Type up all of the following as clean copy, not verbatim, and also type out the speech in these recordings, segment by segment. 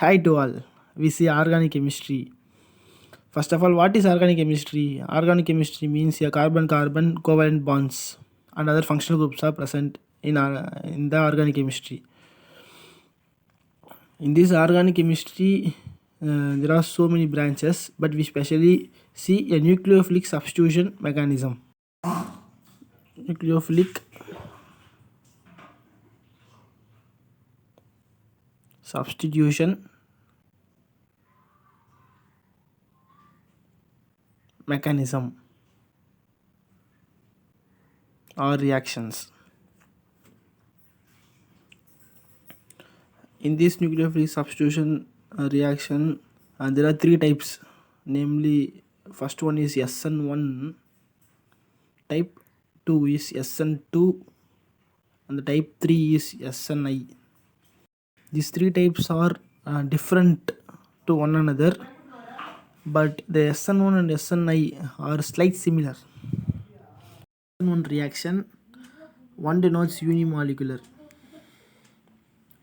Hi to all. We see organic chemistry. First of all, what is organic chemistry? Organic chemistry means a carbon-carbon covalent bonds and other functional groups are present in the organic chemistry. In this organic chemistry, there are so many branches, but we specially see a nucleophilic substitution mechanism. Nucleophilic substitution mechanism or reactions. In this nucleophilic substitution reaction, there are three types. Namely, first one is SN1, type 2 is SN2, and the type 3 is SNi. These three types are different to one another, but the SN1 and SNi are slightly similar. SN1 reaction, 1 denotes unimolecular,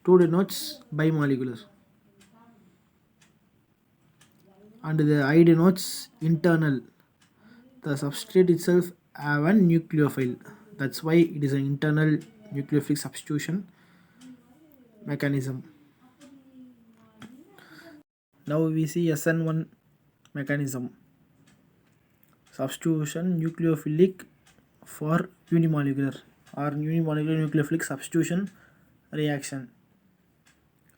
2 denotes bimolecular, and the I denotes internal. The substrate itself have a nucleophile. That's why it is an internal nucleophilic substitution mechanism. Now we see SN1 mechanism. Substitution nucleophilic for unimolecular or unimolecular nucleophilic substitution reaction.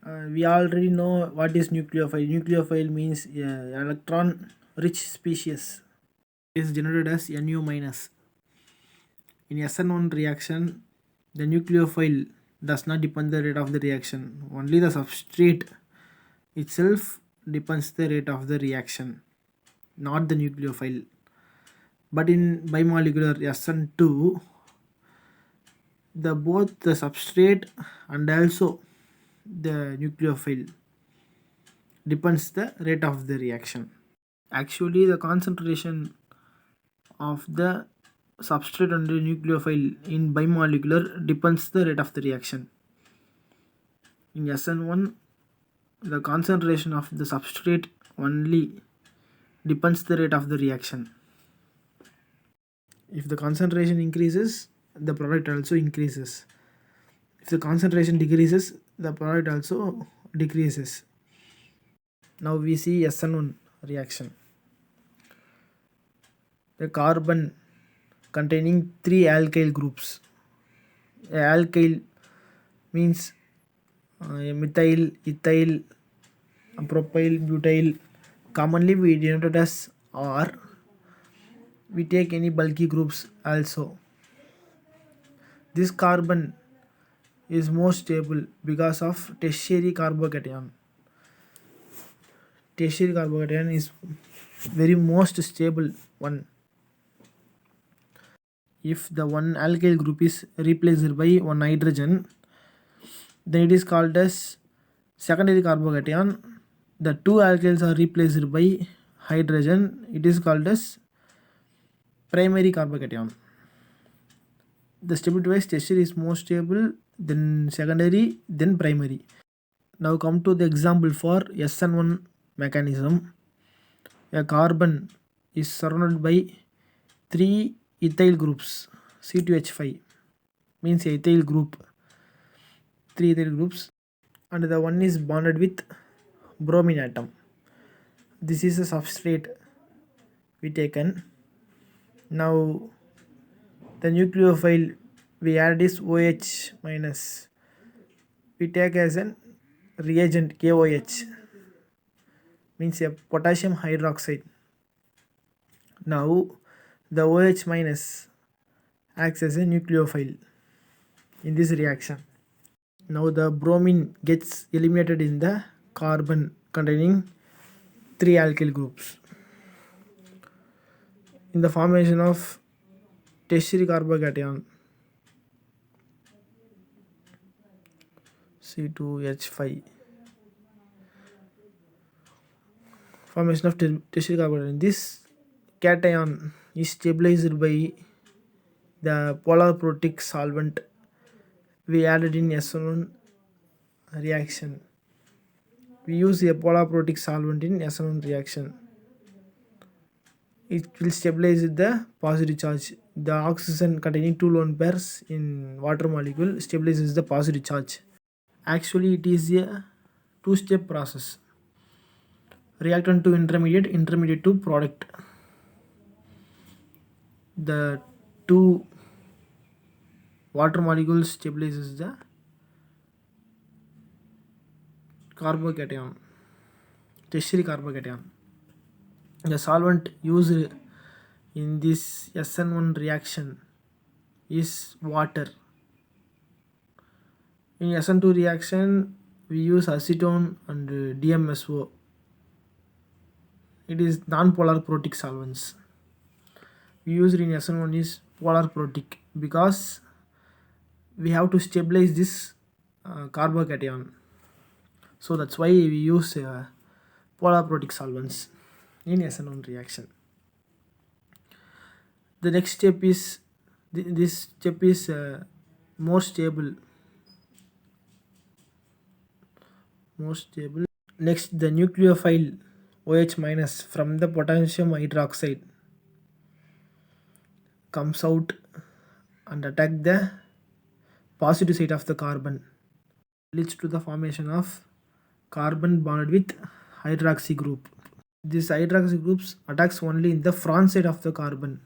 We already know what is nucleophile. Nucleophile means electron rich species is denoted as Nu minus. In SN1 reaction, the nucleophile does not depend the rate of the reaction. Only the substrate itself depends the rate of the reaction, not the nucleophile. But in bimolecular SN2, both the substrate and also the nucleophile depends the rate of the reaction. Actually, the concentration of the substrate and the nucleophile in bimolecular depends the rate of the reaction. In SN1, the concentration of the substrate only depends the rate of the reaction. If the concentration increases, the product also increases. If the concentration decreases, the product also decreases. Now we see SN1 reaction. The carbon containing 3 alkyl groups. Alkyl means methyl, ethyl, propyl, butyl. Commonly we denote it as R. We take any bulky groups also. This carbon is more stable because of tertiary carbocation. Tertiary carbocation is very most stable one. If the one alkyl group is replaced by one hydrogen, then it is called as secondary carbocation. The two alkyls are replaced by hydrogen, it is called as primary carbocation. The stability wise tertiary is more stable, then secondary, then primary. Now come to the example for SN1 mechanism. A carbon is surrounded by 3 ethyl groups, C2H5 means ethyl group, 3 ethyl groups, and the one is bonded with bromine atom. This is a substrate we taken. Now the nucleophile we add is OH minus. We take as an reagent KOH means a potassium hydroxide. Now the OH minus acts as a nucleophile in this reaction. Now the bromine gets eliminated in the carbon containing 3 alkyl groups in the formation of tertiary carbocation C2H5. Formation of tertiary carbocation. This cation is stabilized by the polar protic solvent we added in SN1 reaction. we use a polar protic solvent in SN1 reaction. It will stabilize the positive charge. The oxygen containing 2 lone pairs in water molecule stabilizes the positive charge. Actually, it is a two-step process. Reactant to intermediate, intermediate to product. The two water molecules stabilizes the carbocation, tertiary carbocation. The solvent used in this SN1 reaction is water. In SN2 reaction, we use acetone and DMSO. It is non-polar protic solvents. We used in SN1 is polar protic because we have to stabilize this carbocation. So that's why we use polar protic solvents in SN1 reaction. The next step is this step is more stable. Next, the nucleophile OH minus from the potassium hydroxide comes out and attack the positive side of the carbon, leads to the formation of carbon bonded with hydroxy group. This hydroxy groups attacks only in the front side of the carbon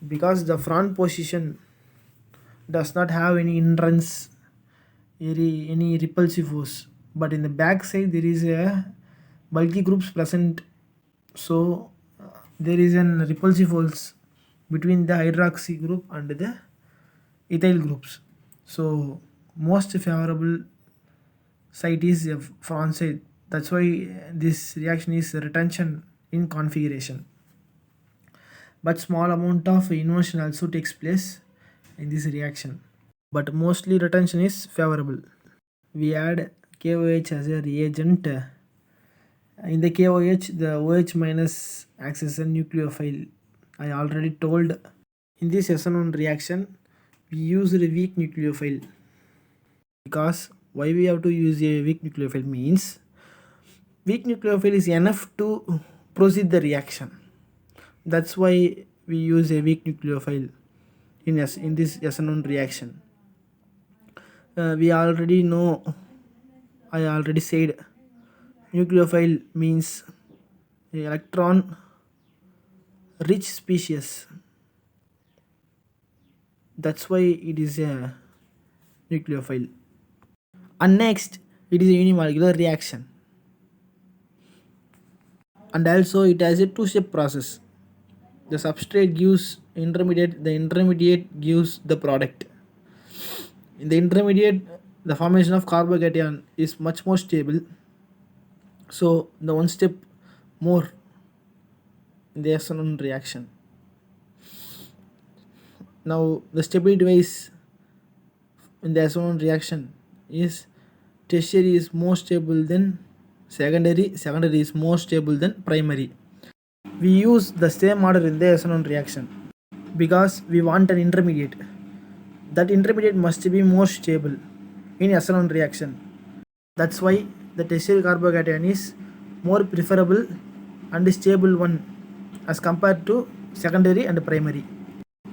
because the front position does not have any hindrance, any repulsive force, but in the back side there is a bulky groups present, so there is an repulsive force between the hydroxy group and the ethyl groups. So most favorable site is a front side. That's why this reaction is retention in configuration. But small amount of inversion also takes place in this reaction. But mostly retention is favorable. We add KOH as a reagent. In the KOH, the OH minus acts as a nucleophile. I already told. In this SN1 reaction, we use a weak nucleophile. Because why we have to use a weak nucleophile means weak nucleophile is enough to proceed the reaction. That's why we use a weak nucleophile in this SN1 reaction. We already know, I already said, nucleophile means electron rich species. That's why it is a nucleophile. And next, it is a unimolecular reaction. And also it has a two-step process. The substrate gives intermediate, the intermediate gives the product. In the intermediate, the formation of carbocation is much more stable. So the one step more in the SN1 reaction. Now the stability wise in the SN1 reaction is tertiary is more stable than secondary, secondary is more stable than primary. We use the same order in the SN1 reaction because we want an intermediate. That intermediate must be more stable in SN1 reaction. That's why the tertiary carbocation is more preferable and stable one as compared to secondary and primary.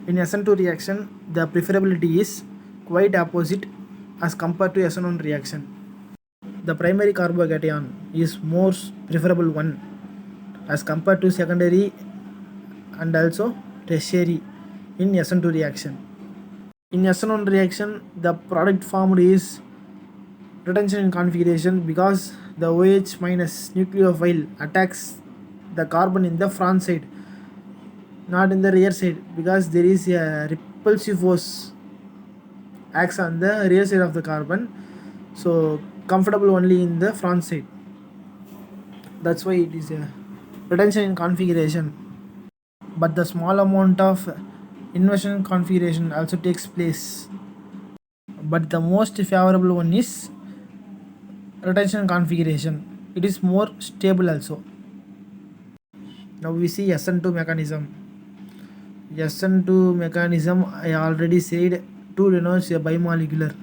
In SN2 reaction, the preferability is quite opposite as compared to SN1 reaction. The primary carbocation is more preferable one as compared to secondary and also tertiary in SN2 reaction. In SN1 reaction, the product formed is retention in configuration because the OH minus nucleophile attacks the carbon in the front side, not in the rear side, because there is a repulsive force acts on the rear side of the carbon, so comfortable only in the front side. That's why it is a retention in configuration. But the small amount of inversion configuration also takes place, but the most favorable one is retention configuration. It is more stable also. Now we see SN2 mechanism. SN2 mechanism, I already said, 2 denotes a bimolecular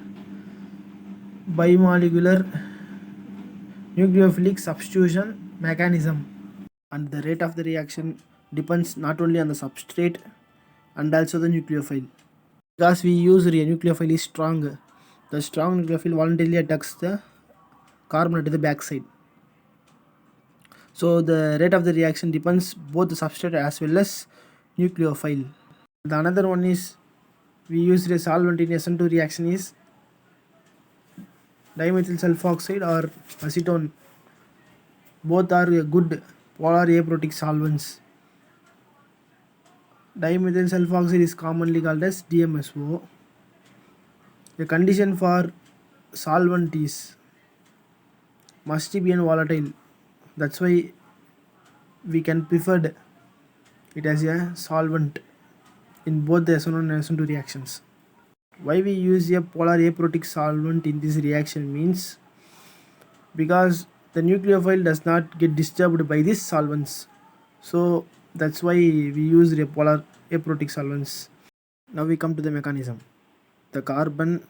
nucleophilic substitution mechanism. And the rate of the reaction depends not only on the substrate and also the nucleophile. Because we use a nucleophile is strong, the strong nucleophile voluntarily attacks the carbon at the backside. So the rate of the reaction depends both the substrate as well as nucleophile. The another one is we use a solvent in SN2 reaction is dimethyl sulfoxide or acetone. Both are good polar aprotic solvents. Dimethyl sulfoxide is commonly called as DMSO. The condition for solvent is must be an volatile. That's why we can prefer it as a solvent in both the SN1 and SN2 reactions. Why we use a polar aprotic solvent in this reaction means because the nucleophile does not get disturbed by these solvents. So that's why we use the polar aprotic solvents. Now we come to the mechanism. The carbon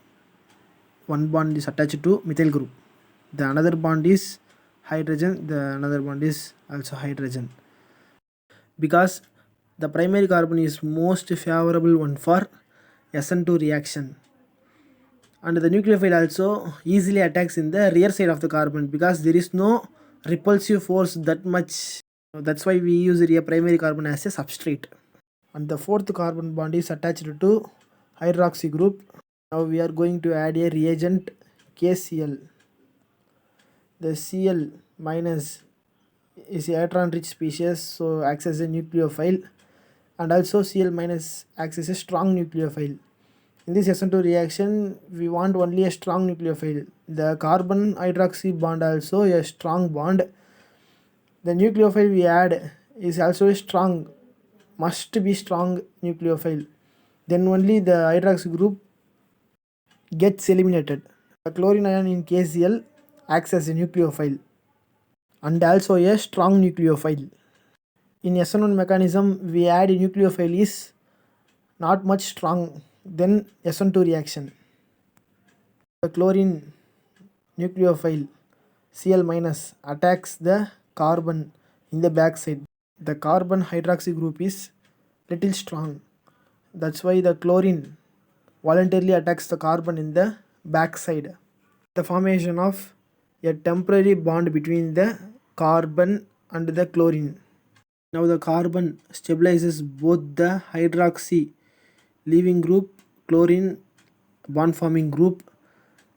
one bond is attached to methyl group. The another bond is hydrogen. The another bond is also hydrogen. Because the primary carbon is most favorable one for SN2 reaction. And the nucleophile also easily attacks in the rear side of the carbon because there is no repulsive force that much. That's why we use a primary carbon as a substrate. And the fourth carbon bond is attached to hydroxy group. Now we are going to add a reagent KCl. The Cl minus is a electron rich species, so acts as a nucleophile, and also Cl minus acts as a strong nucleophile. In this SN2 reaction we want only a strong nucleophile. The carbon hydroxy bond also a strong bond. The nucleophile we add is also a strong, must be strong nucleophile. Then only the hydroxy group gets eliminated. The chlorine ion in KCl acts as a nucleophile and also a strong nucleophile. In SN1 mechanism we add a nucleophile is not much strong than SN2 reaction. The chlorine nucleophile Cl minus attacks the carbon in the backside. The carbon hydroxy group is little strong. That's why the chlorine voluntarily attacks the carbon in the backside. The formation of a temporary bond between the carbon and the chlorine. Now the carbon stabilizes both the hydroxy leaving group, chlorine bond forming group.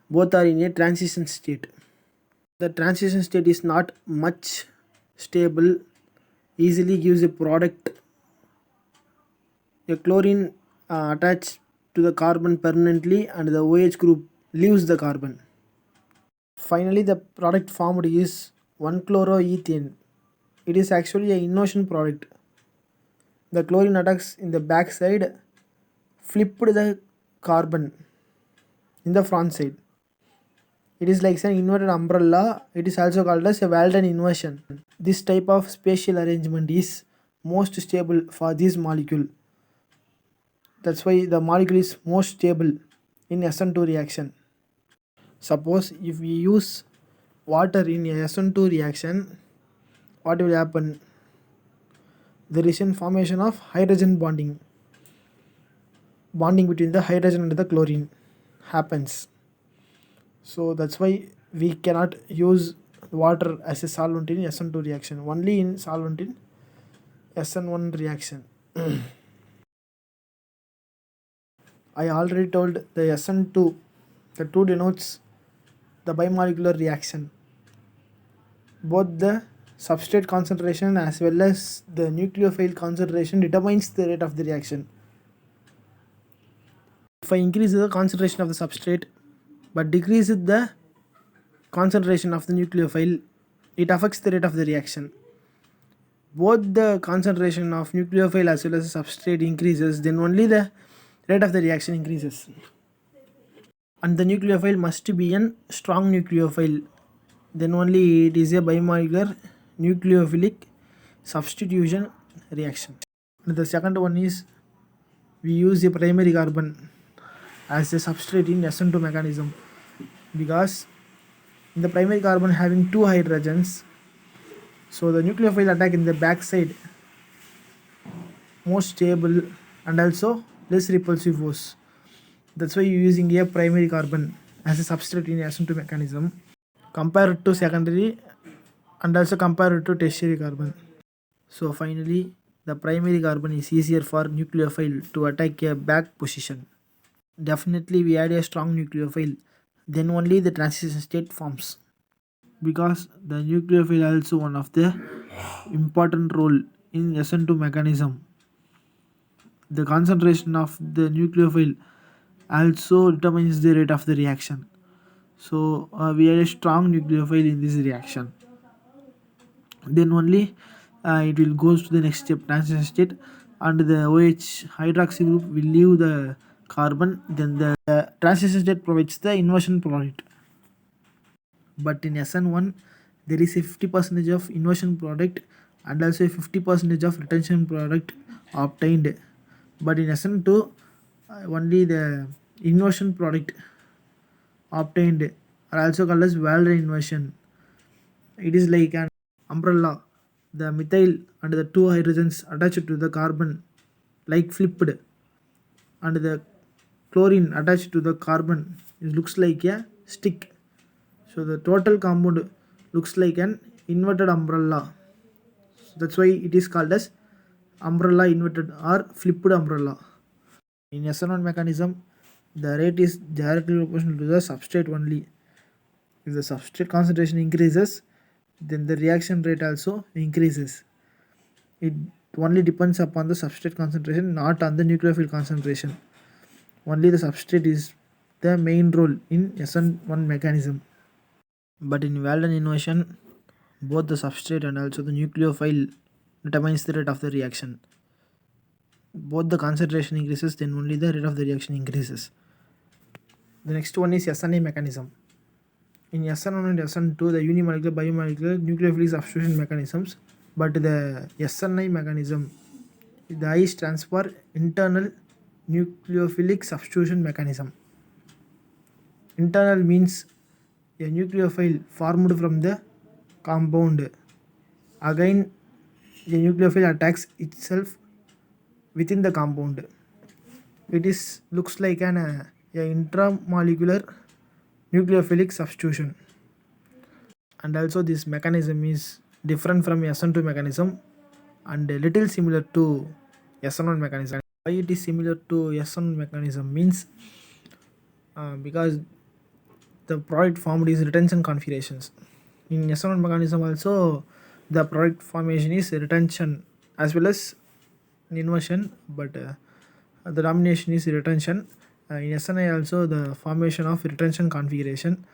Both are in a transition state. The transition state is not much stable, easily gives a product. A chlorine attached to the carbon permanently and the OH group leaves the carbon. Finally the product formed is 1-chloroethane. It is actually an inversion product. The chlorine attacks in the back side, flipped the carbon in the front side. It is like an inverted umbrella. It is also called as a Walden inversion. This type of spatial arrangement is most stable for this molecule. That's why the molecule is most stable in SN2 reaction. Suppose if we use water in a SN2 reaction, what will happen? There is a formation of hydrogen bonding between the hydrogen and the chlorine happens. So that's why we cannot use water as a solvent in SN2 reaction, only in solvent in SN1 reaction. I already told the SN2, the 2 denotes the bimolecular reaction. Both the substrate concentration as well as the nucleophile concentration determines the rate of the reaction. If I increase the concentration of the substrate but decrease the concentration of the nucleophile, it affects the rate of the reaction. Both the concentration of nucleophile as well as the substrate increases, then only the rate of the reaction increases. And the nucleophile must be a strong nucleophile, then only it is a bimolecular nucleophilic substitution reaction. And the second one is we use a primary carbon as a substrate in SN2 mechanism because In the primary carbon having 2 hydrogens, so the nucleophile attack in the back side more stable and also less repulsive force. That's why you're using a primary carbon as a substrate in SN2 mechanism compared to secondary and also compared to tertiary carbon. So finally, the primary carbon is easier for nucleophile to attack a back position. Definitely we add a strong nucleophile, then only the transition state forms. Because the nucleophile also one of the important role in SN2 mechanism. The concentration of the nucleophile also determines the rate of the reaction. So we add a strong nucleophile in this reaction. Then only it will goes to the next step, transition state, and the OH hydroxy group will leave the carbon. Then the transition state provides the inversion product. But in SN1 there is a 50% of inversion product and also a 50% of retention product obtained. But in SN2 only the inversion product obtained are also called as Waldron inversion. It is like an umbrella. The methyl and the 2 hydrogens attached to the carbon like flipped, and the chlorine attached to the carbon, it looks like a stick. So the total compound looks like an inverted umbrella. So that's why it is called as umbrella inverted or flipped umbrella. In SN1 mechanism, the rate is directly proportional to the substrate only. If the substrate concentration increases, then the reaction rate also increases. It only depends upon the substrate concentration, not on the nucleophile concentration. Only the substrate is the main role in SN1 mechanism. But in Waldron inversion, both the substrate and also the nucleophile determines the rate of the reaction. Both the concentration increases, then only the rate of the reaction increases. The next one is SNi mechanism. In SN1 and SN2, the unimolecular, biomolecular, nucleophilic substitution mechanisms. But the SNi mechanism, the I stands for internal nucleophilic substitution mechanism. Internal means a nucleophile formed from the compound. Again, a nucleophile attacks itself within the compound. It is looks like an intramolecular nucleophilic substitution. And also this mechanism is different from SN2 mechanism and a little similar to SN1 mechanism. Why it is similar to SN1 mechanism means because the product formed is retention configurations. In SN1 mechanism also the product formation is retention as well as inversion, but the domination is retention. In SNi also the formation of retention configuration,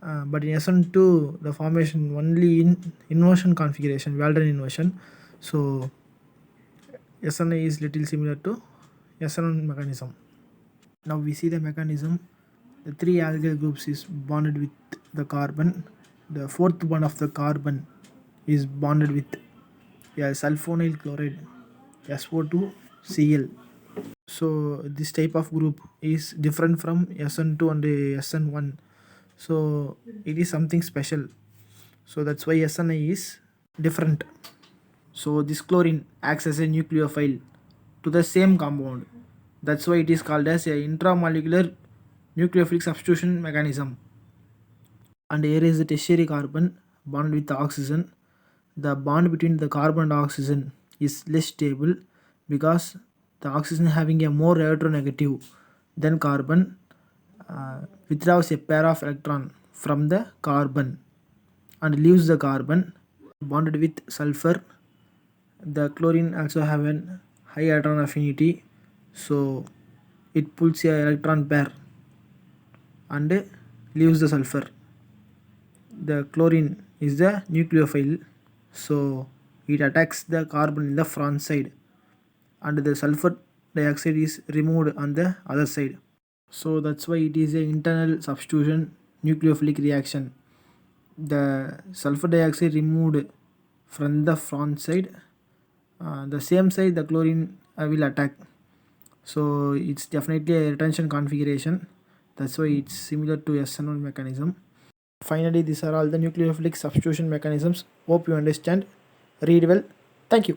but in SN2 the formation only in inversion configuration, Waldron inversion. So SNi is little similar to SN1 mechanism. Now we see the mechanism. The 3 alkyl groups is bonded with the carbon. The 4th bond of the carbon is bonded with a sulfonyl chloride, SO2Cl. So this type of group is different from SN2 and SN1. So it is something special. So that's why SNi is different. So this chlorine acts as a nucleophile to the same compound. That's why it is called as a intramolecular nucleophilic substitution mechanism. And here is the tertiary carbon bonded with the oxygen. The bond between the carbon and oxygen is less stable because the oxygen having a more electronegative than carbon withdraws a pair of electron from the carbon and leaves the carbon bonded with sulfur. The chlorine also have an high electron affinity, so it pulls a electron pair and leaves the sulfur. The chlorine is the nucleophile, so it attacks the carbon in the front side and the sulfur dioxide is removed on the other side. So that's why it is an internal substitution nucleophilic reaction. The sulfur dioxide removed from the front side, the same side the chlorine will attack. So it's definitely a retention configuration. That's why it's similar to SN1 mechanism. Finally, these are all the nucleophilic substitution mechanisms. Hope you understand. Read well. Thank you.